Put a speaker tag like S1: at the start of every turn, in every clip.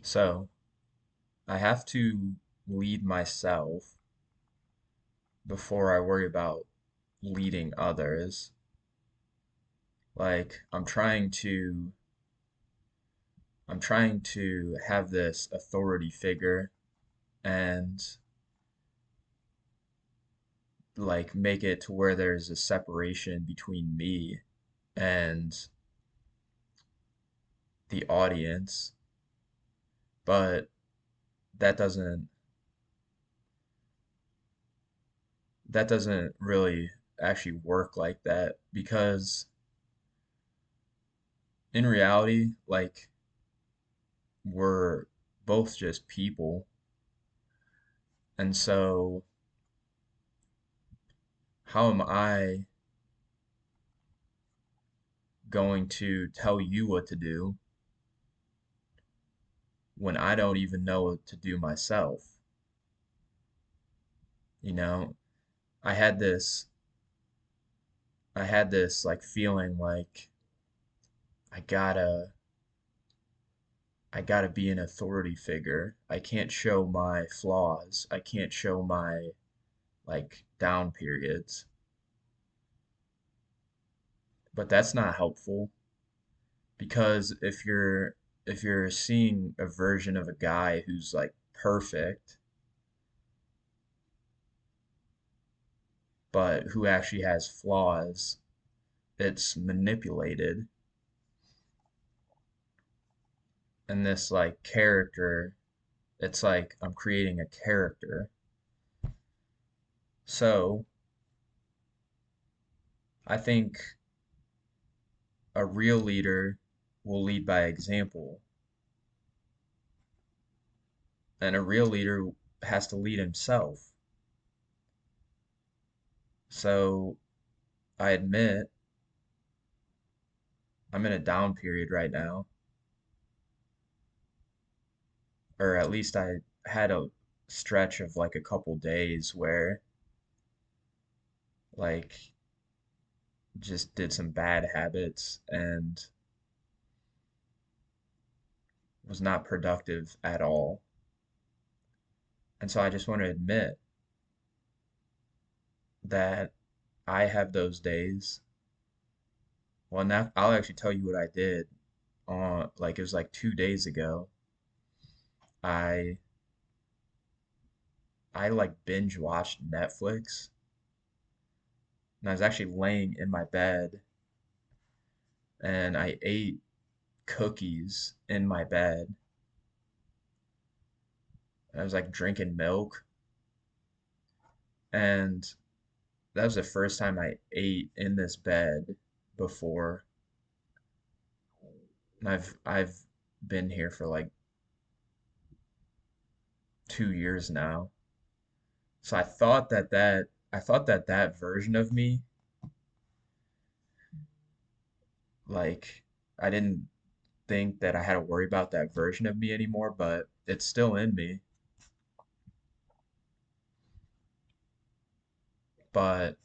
S1: So I have to lead myself before I worry about leading others. Like I'm trying to have this authority figure and like make it to where there's a separation between me and the audience, but that doesn't that doesn't really actually work like that because in reality, like we're both just people. And so how am I going to tell you what to do when I don't even know what to do myself? You know, I had this I had this like feeling like I gotta I gotta be an authority figure. I can't show my flaws. I can't show my like down periods. But that's not helpful because if you're seeing a version of a guy who's like perfect, but who actually has flaws, it's manipulated. And this like character, it's like I'm creating a character. So I think a real leader will lead by example, and a real leader has to lead himself. So I admit I'm in a down period right now, or at least I had a stretch of like a couple days where like just did some bad habits and was not productive at all. And so I just want to admit that I have those days. Well, now I'll actually tell you what I did on like it was like 2 days ago. I I like binge watched Netflix and I was actually laying in my bed and I ate cookies in my bed. I was like drinking milk and that was the first time I ate in this bed before. And I've been here for like 2 years now. So I thought that version of me, like I didn't think that I had to worry about that version of me anymore, but it's still in me. But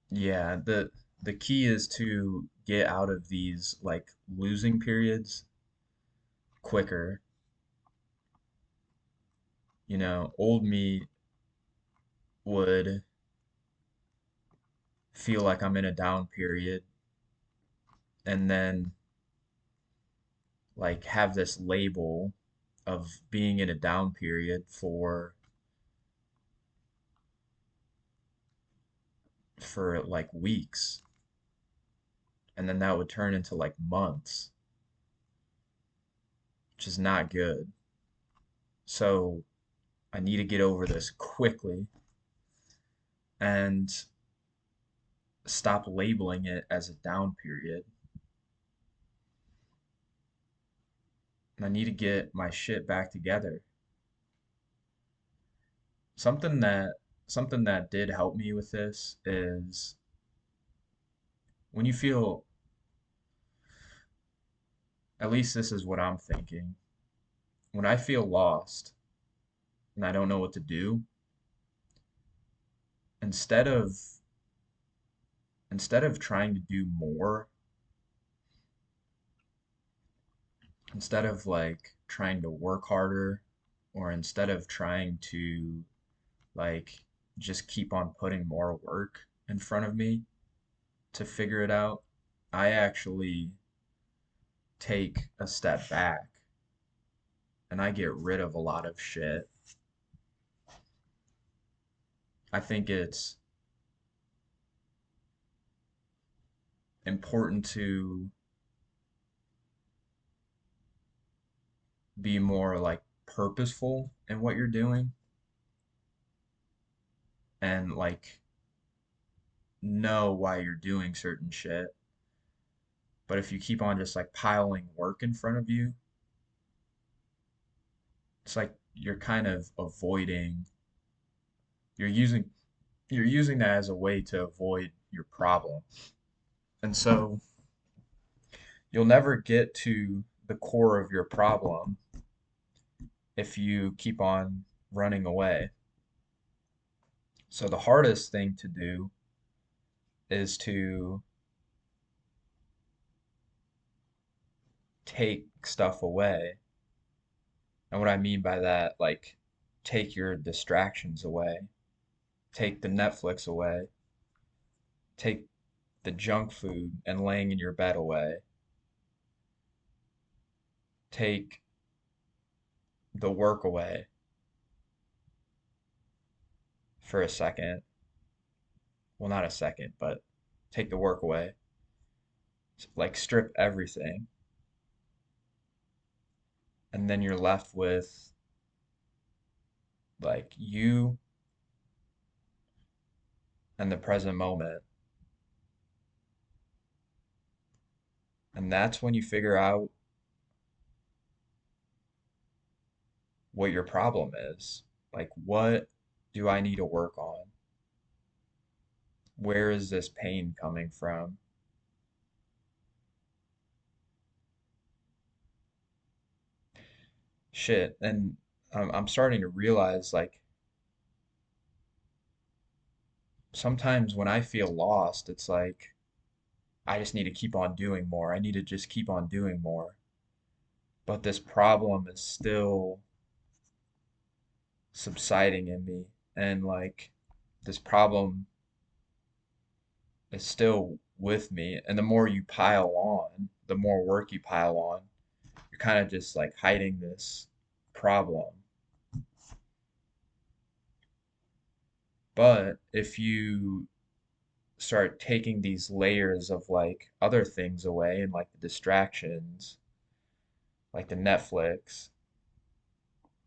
S1: yeah, the key is to get out of these like losing periods quicker. Old me would feel like I'm in a down period and then like have this label of being in a down period for like weeks, and then that would turn into like months, which is not good. So I need to get over this quickly and stop labeling it as a down period. And I need to get my shit back together. Something that something that did help me with this is when you feel, at least this is what I'm thinking, when I feel lost and I don't know what to do, instead of instead of trying to do more, instead of like trying to work harder, or instead of trying to like just keep on putting more work in front of me to figure it out, I actually take a step back and I get rid of a lot of shit. I think it's important to be more like purposeful in what you're doing and like know why you're doing certain shit. But if you keep on just like piling work in front of you, it's like you're kind of avoiding, you're using you're using that as a way to avoid your problem. And so you'll never get to the core of your problem if you keep on running away. So the hardest thing to do is to take stuff away. And what I mean by that, like take your distractions away, take the Netflix away, take the junk food and laying in your bed away, take the work away for a second. Well, not a second, but take the work away. Like strip everything. And then you're left with like you and the present moment. And that's when you figure out what your problem is. Like, what do I need to work on? Where is this pain coming from? Shit. And I'm starting to realize like sometimes when I feel lost, it's like I just need to keep on doing more. I need to just keep on doing more. But this problem is still subsiding in me. And like this problem is still with me. And the more you pile on, the more work you pile on, you're kind of just like hiding this problem. But if you start taking these layers of like other things away and like the distractions, like the Netflix,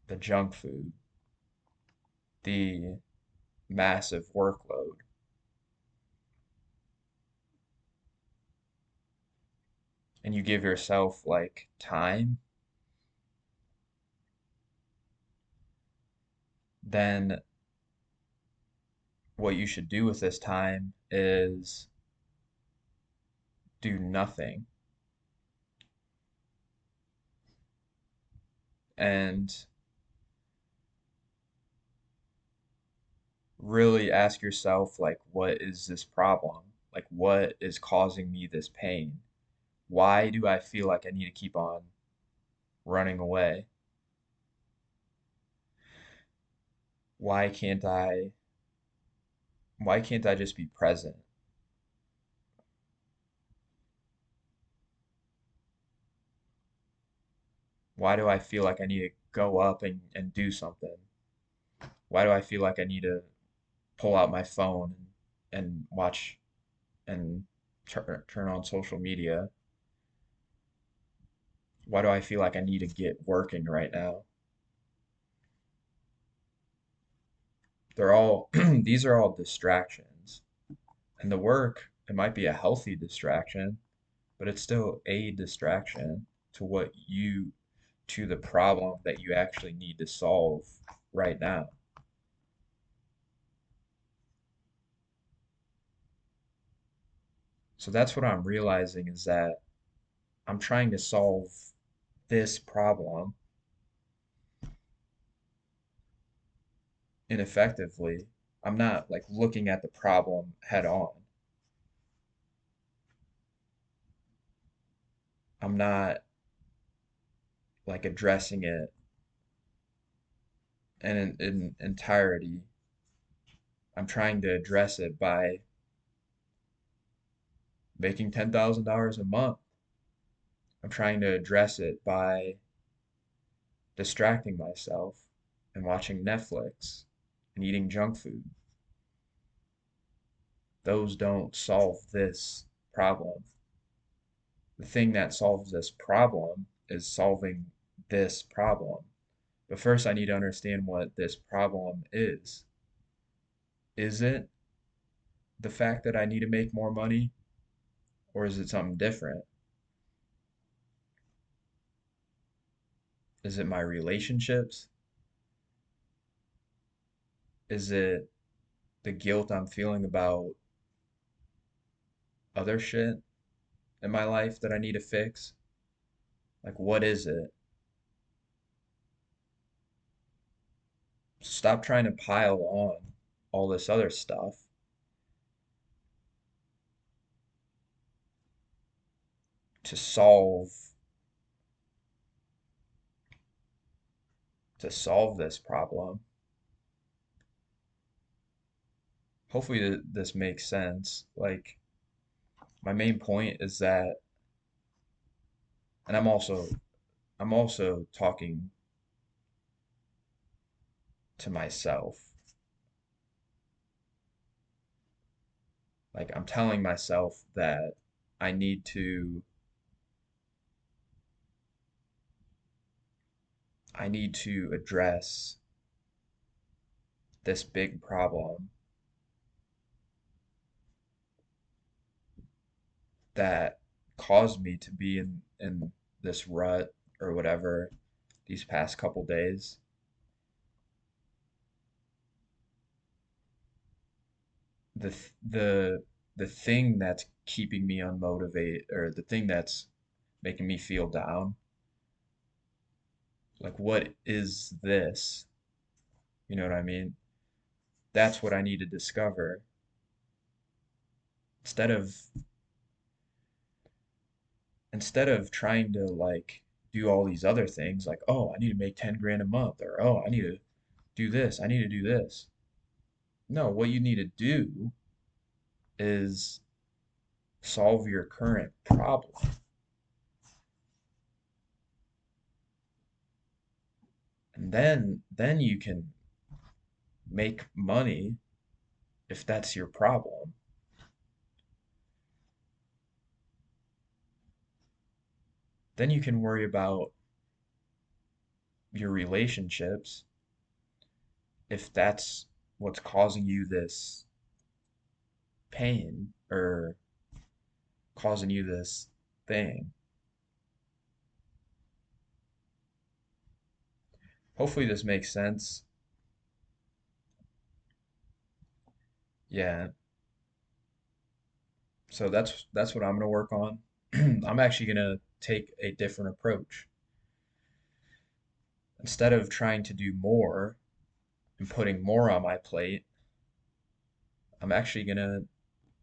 S1: the junk food, the massive workload, and you give yourself like time, then what you should do with this time is do nothing and really ask yourself like what is this problem? Like what is causing me this pain? Why do I feel like I need to keep on running away? Why can't I why can't I just be present? Why do I feel like I need to go up and do something? Why do I feel like I need to pull out my phone and watch and turn on social media? Why do I feel like I need to get working right now? They're all these are all distractions. And the work, it might be a healthy distraction, but it's still a distraction to to the problem that you actually need to solve right now. So that's what I'm realizing is that I'm trying to solve this problem ineffectively. I'm not like looking at the problem head on. I'm not like addressing it in entirety. I'm trying to address it by making $10,000 a month. I'm trying to address it by distracting myself and watching Netflix and eating junk food. Those don't solve this problem. The thing that solves this problem is solving this problem. But first, I need to understand what this problem is. Is it the fact that I need to make more money, or is it something different? Is it my relationships? Is it the guilt I'm feeling about other shit in my life that I need to fix? Like, what is it? Stop trying to pile on all this other stuff to solve this problem. Hopefully this makes sense. Like, my main point is that, and I'm also talking to myself. Like, I'm telling myself that I need to I need to address this big problem that caused me to be in this rut or whatever these past couple days. The thing that's keeping me unmotivated, or the thing that's making me feel down, like, what is this? You know what I mean? That's what I need to discover instead of instead of trying to like do all these other things like, oh, I need to make 10 grand a month, or oh, I need to do this, I need to do this. No, what you need to do is solve your current problem. And then you can make money if that's your problem. Then you can worry about your relationships if that's what's causing you this pain or causing you this thing. Hopefully this makes sense. Yeah, so that's what I'm gonna work on. I'm actually gonna take a different approach. Instead of trying to do more and putting more on my plate, I'm actually gonna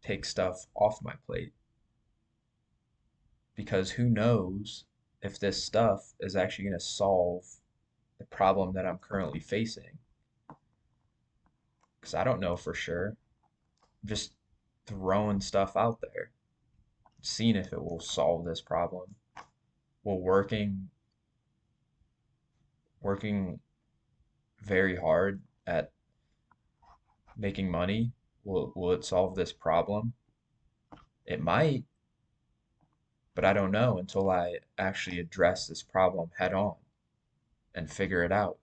S1: take stuff off my plate because who knows if this stuff is actually gonna solve the problem that I'm currently facing. Because I don't know for sure. I'm just throwing stuff out there, seeing if it will solve this problem. Will working very hard at making money, will it solve this problem? It might, but I don't know until I actually address this problem head on and figure it out.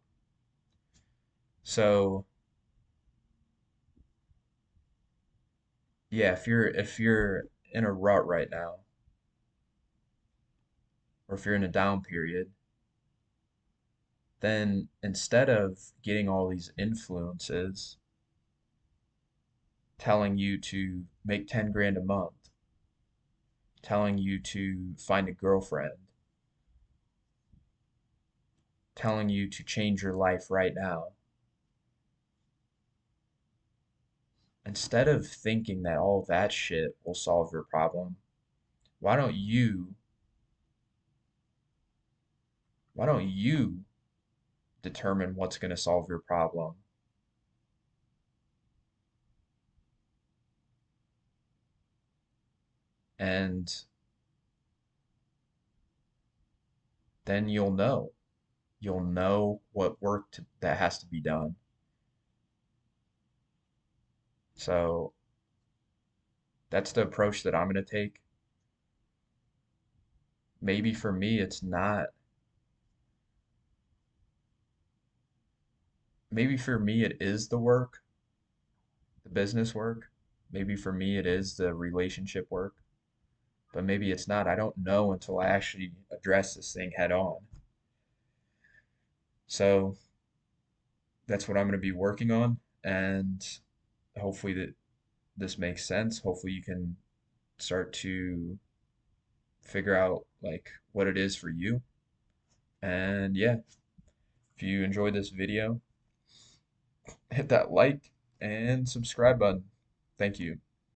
S1: So, yeah, if you're in a rut right now, or if you're in a down period, then instead of getting all these influences telling you to make 10 grand a month, telling you to find a girlfriend, telling you to change your life right now, instead of thinking that all that shit will solve your problem, why don't you Why don't you determine what's going to solve your problem? And then you'll know. You'll know what that has to be done. So that's the approach that I'm going to take. Maybe for me, it's not, maybe for me, it is the work, the business work. Maybe for me, it is the relationship work, but maybe it's not. I don't know until I actually address this thing head on. So that's what I'm going to be working on. And hopefully that this makes sense. Hopefully you can start to figure out like what it is for you. And yeah, if you enjoyed this video, hit that like and subscribe button. Thank you.